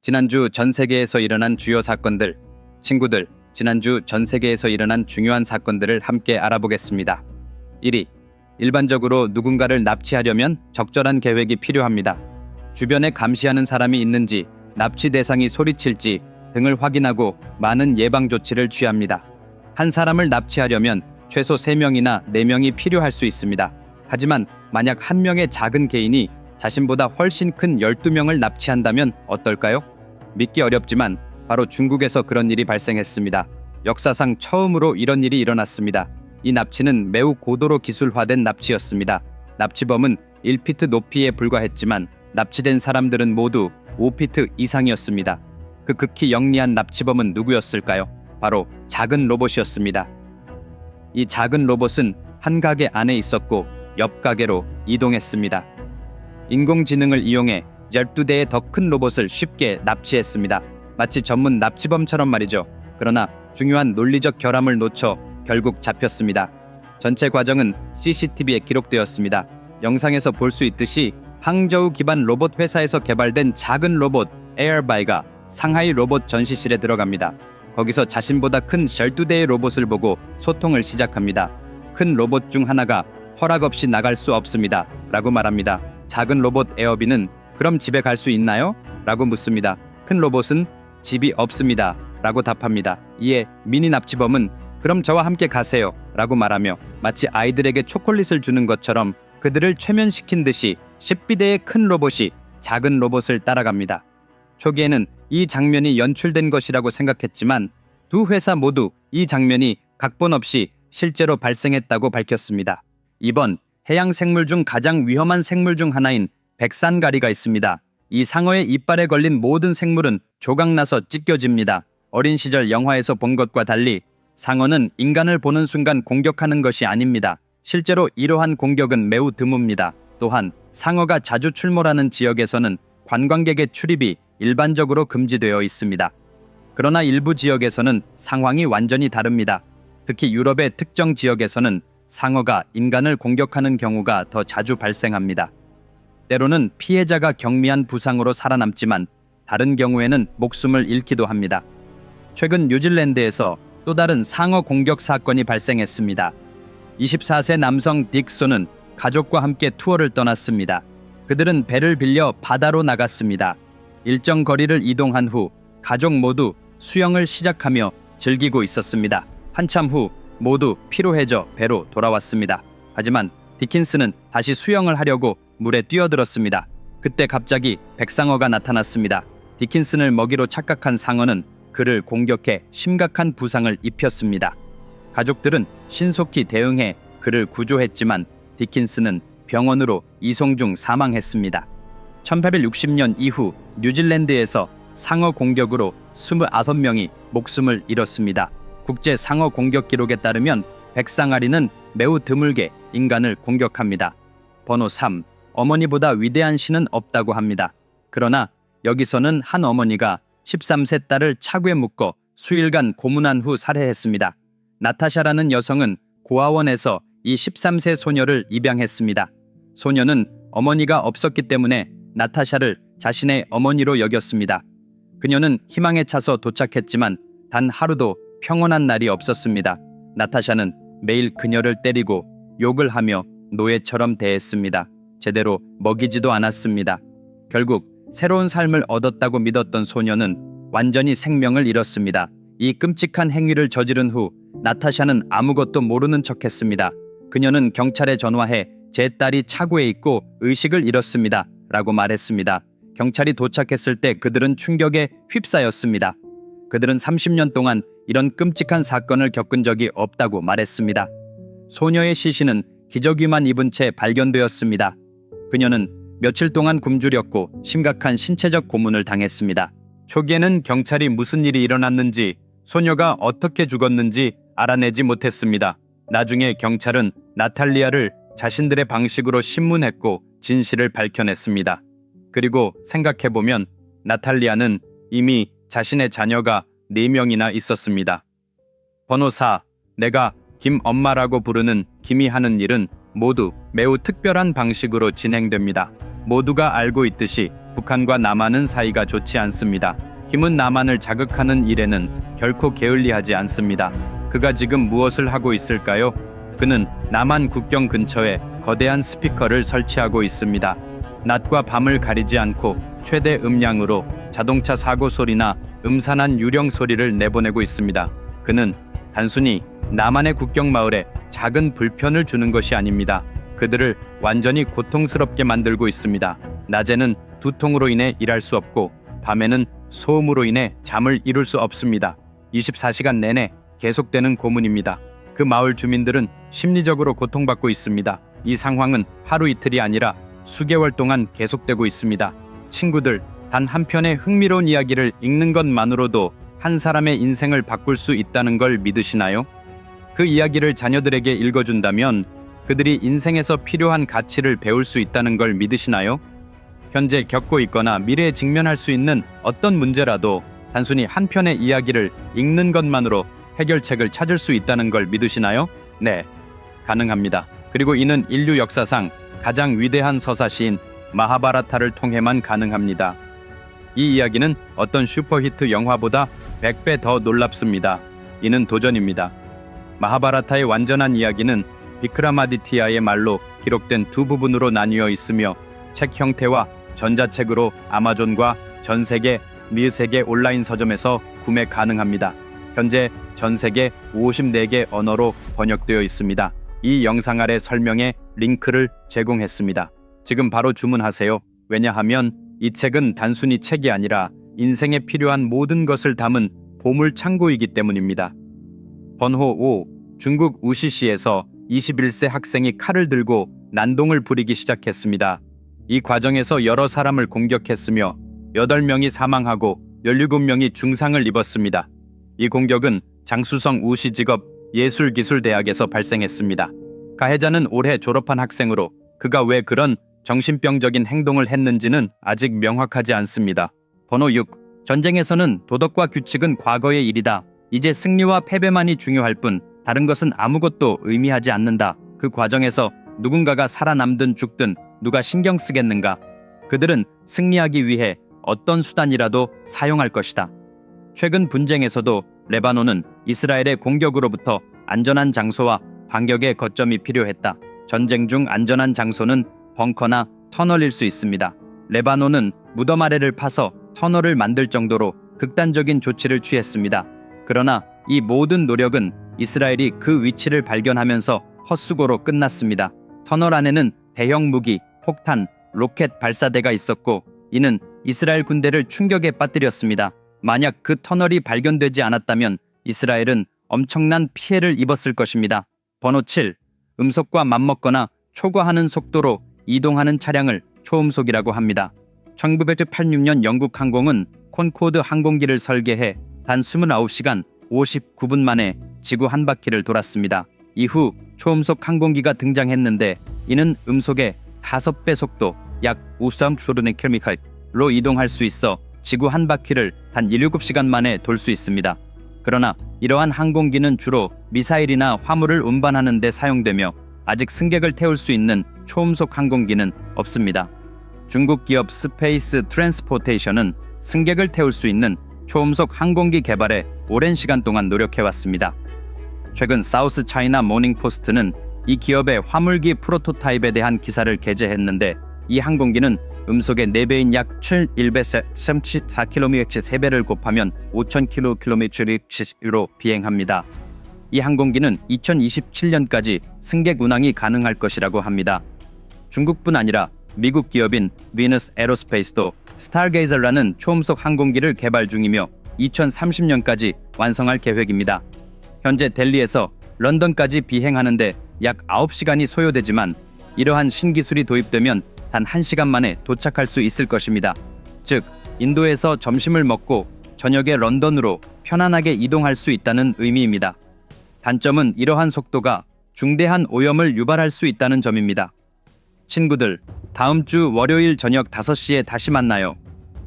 지난주 전 세계에서 일어난 주요 사건들, 친구들, 지난주 전 세계에서 일어난 중요한 사건들을 함께 알아보겠습니다. 1위. 일반적으로 누군가를 납치하려면 적절한 계획이 필요합니다. 주변에 감시하는 사람이 있는지, 납치 대상이 소리칠지 등을 확인하고 많은 예방 조치를 취합니다. 한 사람을 납치하려면 최소 3명이나 4명이 필요할 수 있습니다. 하지만 만약 한 명의 작은 개인이 자신보다 훨씬 큰 12명을 납치한다면 어떨까요? 믿기 어렵지만 바로 중국에서 그런 일이 발생했습니다. 역사상 처음으로 이런 일이 일어났습니다. 이 납치는 매우 고도로 기술화된 납치였습니다. 납치범은 1피트 높이에 불과했지만 납치된 사람들은 모두 5피트 이상이었습니다. 그 극히 영리한 납치범은 누구였을까요? 바로 작은 로봇이었습니다. 이 작은 로봇은 한 가게 안에 있었고 옆 가게로 이동했습니다. 인공지능을 이용해 12대의 더 큰 로봇을 쉽게 납치했습니다. 마치 전문 납치범처럼 말이죠. 그러나 중요한 논리적 결함을 놓쳐 결국 잡혔습니다. 전체 과정은 CCTV에 기록되었습니다. 영상에서 볼 수 있듯이 항저우 기반 로봇 회사에서 개발된 작은 로봇 에어바이가 상하이 로봇 전시실에 들어갑니다. 거기서 자신보다 큰 12대의 로봇을 보고 소통을 시작합니다. 큰 로봇 중 하나가 허락 없이 나갈 수 없습니다. 라고 말합니다. 작은 로봇 에어비는 그럼 집에 갈 수 있나요? 라고 묻습니다. 큰 로봇은 집이 없습니다. 라고 답합니다. 이에 미니 납치범은 그럼 저와 함께 가세요. 라고 말하며 마치 아이들에게 초콜릿을 주는 것처럼 그들을 최면시킨 듯이 10비대의 큰 로봇이 작은 로봇을 따라갑니다. 초기에는 이 장면이 연출된 것이라고 생각했지만 두 회사 모두 이 장면이 각본 없이 실제로 발생했다고 밝혔습니다. 2번, 해양 생물 중 가장 위험한 생물 중 하나인 백산가리가 있습니다. 이 상어의 이빨에 걸린 모든 생물은 조각나서 찢겨집니다. 어린 시절 영화에서 본 것과 달리 상어는 인간을 보는 순간 공격하는 것이 아닙니다. 실제로 이러한 공격은 매우 드뭅니다. 또한 상어가 자주 출몰하는 지역에서는 관광객의 출입이 일반적으로 금지되어 있습니다. 그러나 일부 지역에서는 상황이 완전히 다릅니다. 특히 유럽의 특정 지역에서는 상어가 인간을 공격하는 경우가 더 자주 발생합니다. 때로는 피해자가 경미한 부상으로 살아남지만 다른 경우에는 목숨을 잃기도 합니다. 최근 뉴질랜드에서 또 다른 상어 공격 사건이 발생했습니다. 24세 남성 딕소는 가족과 함께 투어를 떠났습니다. 그들은 배를 빌려 바다로 나갔습니다. 일정 거리를 이동한 후 가족 모두 수영을 시작하며 즐기고 있었습니다. 한참 후 모두 피로해져 배로 돌아왔습니다. 하지만 디킨스는 다시 수영을 하려고 물에 뛰어들었습니다. 그때 갑자기 백상어가 나타났습니다. 디킨슨을 먹이로 착각한 상어는 그를 공격해 심각한 부상을 입혔습니다. 가족들은 신속히 대응해 그를 구조했지만 디킨슨은 병원으로 이송 중 사망했습니다. 1860년 이후 뉴질랜드에서 상어 공격으로 29명이 목숨을 잃었습니다. 국제 상어 공격 기록에 따르면 백상아리는 매우 드물게 인간을 공격합니다. 번호 3. 어머니보다 위대한 신은 없다고 합니다. 그러나 여기서는 한 어머니가 13세 딸을 차구에 묶어 수일간 고문한 후 살해했습니다. 나타샤라는 여성은 고아원에서 이 13세 소녀를 입양했습니다. 소녀는 어머니가 없었기 때문에 나타샤를 자신의 어머니로 여겼습니다. 그녀는 희망에 차서 도착했지만 단 하루도 평온한 날이 없었습니다. 나타샤는 매일 그녀를 때리고 욕을 하며 노예처럼 대했습니다. 제대로 먹이지도 않았습니다. 결국 새로운 삶을 얻었다고 믿었던 소녀는 완전히 생명을 잃었습니다. 이 끔찍한 행위를 저지른 후 나타샤는 아무것도 모르는 척했습니다. 그녀는 경찰에 전화해 제 딸이 차고에 있고 의식을 잃었습니다. 라고 말했습니다. 경찰이 도착했을 때 그들은 충격에 휩싸였습니다. 그들은 30년 동안 이런 끔찍한 사건을 겪은 적이 없다고 말했습니다. 소녀의 시신은 기저귀만 입은 채 발견되었습니다. 그녀는 며칠 동안 굶주렸고 심각한 신체적 고문을 당했습니다. 초기에는 경찰이 무슨 일이 일어났는지, 소녀가 어떻게 죽었는지 알아내지 못했습니다. 나중에 경찰은 나탈리아를 자신들의 방식으로 신문했고 진실을 밝혀냈습니다. 그리고 생각해보면 나탈리아는 이미 자신의 자녀가 4명이나 있었습니다. 번호 4. 내가 김엄마라고 부르는 김이 하는 일은 모두 매우 특별한 방식으로 진행됩니다. 모두가 알고 있듯이 북한과 남한은 사이가 좋지 않습니다. 김은 남한을 자극하는 일에는 결코 게을리하지 않습니다. 그가 지금 무엇을 하고 있을까요? 그는 남한 국경 근처에 거대한 스피커를 설치하고 있습니다. 낮과 밤을 가리지 않고 최대 음량으로 자동차 사고 소리나 음산한 유령 소리를 내보내고 있습니다. 그는 단순히 남한의 국경 마을에 작은 불편을 주는 것이 아닙니다. 그들을 완전히 고통스럽게 만들고 있습니다. 낮에는 두통으로 인해 일할 수 없고 밤에는 소음으로 인해 잠을 이룰 수 없습니다. 24시간 내내 계속되는 고문입니다. 그 마을 주민들은 심리적으로 고통받고 있습니다. 이 상황은 하루 이틀이 아니라 수개월 동안 계속되고 있습니다. 친구들, 단 한 편의 흥미로운 이야기를 읽는 것만으로도 한 사람의 인생을 바꿀 수 있다는 걸 믿으시나요? 그 이야기를 자녀들에게 읽어준다면 그들이 인생에서 필요한 가치를 배울 수 있다는 걸 믿으시나요? 현재 겪고 있거나 미래에 직면할 수 있는 어떤 문제라도 단순히 한 편의 이야기를 읽는 것만으로 해결책을 찾을 수 있다는 걸 믿으시나요? 네, 가능합니다. 그리고 이는 인류 역사상 가장 위대한 서사시인 마하바라타를 통해만 가능합니다. 이 이야기는 어떤 슈퍼히트 영화보다 100배 더 놀랍습니다. 이는 도전입니다. 마하바라타의 완전한 이야기는 비크라마디티아의 말로 기록된 두 부분으로 나뉘어 있으며 책 형태와 전자책으로 아마존과 전 세계 14개 온라인 서점에서 구매 가능합니다. 현재 전 세계 54개 언어로 번역되어 있습니다. 이 영상 아래 설명에 링크를 제공했습니다. 지금 바로 주문하세요. 왜냐하면 이 책은 단순히 책이 아니라 인생에 필요한 모든 것을 담은 보물 창고이기 때문입니다. 번호 5. 중국 우시시에서 21세 학생이 칼을 들고 난동을 부리기 시작했습니다. 이 과정에서 여러 사람을 공격했으며 8명이 사망하고 17명이 중상을 입었습니다. 이 공격은 장수성 우시직업 예술기술대학에서 발생했습니다. 가해자는 올해 졸업한 학생으로 그가 왜 그런 정신병적인 행동을 했는지는 아직 명확하지 않습니다. 번호 6. 전쟁에서는 도덕과 규칙은 과거의 일이다. 이제 승리와 패배만이 중요할 뿐 다른 것은 아무것도 의미하지 않는다. 그 과정에서 누군가가 살아남든 죽든 누가 신경 쓰겠는가? 그들은 승리하기 위해 어떤 수단이라도 사용할 것이다. 최근 분쟁에서도 레바논은 이스라엘의 공격으로부터 안전한 장소와 반격의 거점이 필요했다. 전쟁 중 안전한 장소는 벙커나 터널일 수 있습니다. 레바논은 무덤 아래를 파서 터널을 만들 정도로 극단적인 조치를 취했습니다. 그러나 이 모든 노력은 이스라엘이 그 위치를 발견하면서 헛수고로 끝났습니다. 터널 안에는 대형 무기, 폭탄, 로켓 발사대가 있었고 이는 이스라엘 군대를 충격에 빠뜨렸습니다. 만약 그 터널이 발견되지 않았다면 이스라엘은 엄청난 피해를 입었을 것입니다. 번호 7. 음속과 맞먹거나 초과하는 속도로 이동하는 차량을 초음속이라고 합니다. 1986년 영국 항공은 콘코드 항공기를 설계해 단 29시간 59분 만에 지구 한 바퀴를 돌았습니다. 이후 초음속 항공기가 등장했는데 이는 음속의 5배 속도 약 53km로 이동할 수 있어 지구 한 바퀴를 단 7시간 만에 돌 수 있습니다. 그러나 이러한 항공기는 주로 미사일이나 화물을 운반하는 데 사용되며 아직 승객을 태울 수 있는 초음속 항공기는 없습니다. 중국 기업 스페이스 트랜스포테이션은 승객을 태울 수 있는 초음속 항공기 개발에 오랜 시간 동안 노력해왔습니다. 최근 사우스 차이나 모닝 포스트는 이 기업의 화물기 프로토타입에 대한 기사를 게재했는데 이 항공기는 음속의 4배인 약 734km의 3배를 곱하면 5000km로 비행합니다. 이 항공기는 2027년까지 승객 운항이 가능할 것이라고 합니다. 중국뿐 아니라 미국 기업인 비너스 에로스페이스도 스타게이저라는 초음속 항공기를 개발 중이며 2030년까지 완성할 계획입니다. 현재 델리에서 런던까지 비행하는데 약 9시간이 소요되지만 이러한 신기술이 도입되면 단 1시간 만에 도착할 수 있을 것입니다. 즉, 인도에서 점심을 먹고 저녁에 런던으로 편안하게 이동할 수 있다는 의미입니다. 단점은 이러한 속도가 중대한 오염을 유발할 수 있다는 점입니다. 친구들, 다음 주 월요일 저녁 5시에 다시 만나요.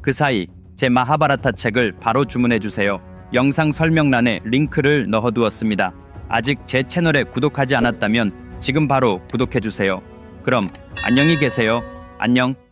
그 사이 제 마하바라타 책을 바로 주문해주세요. 영상 설명란에 링크를 넣어두었습니다. 아직 제 채널에 구독하지 않았다면 지금 바로 구독해주세요. 그럼 안녕히 계세요. 안녕.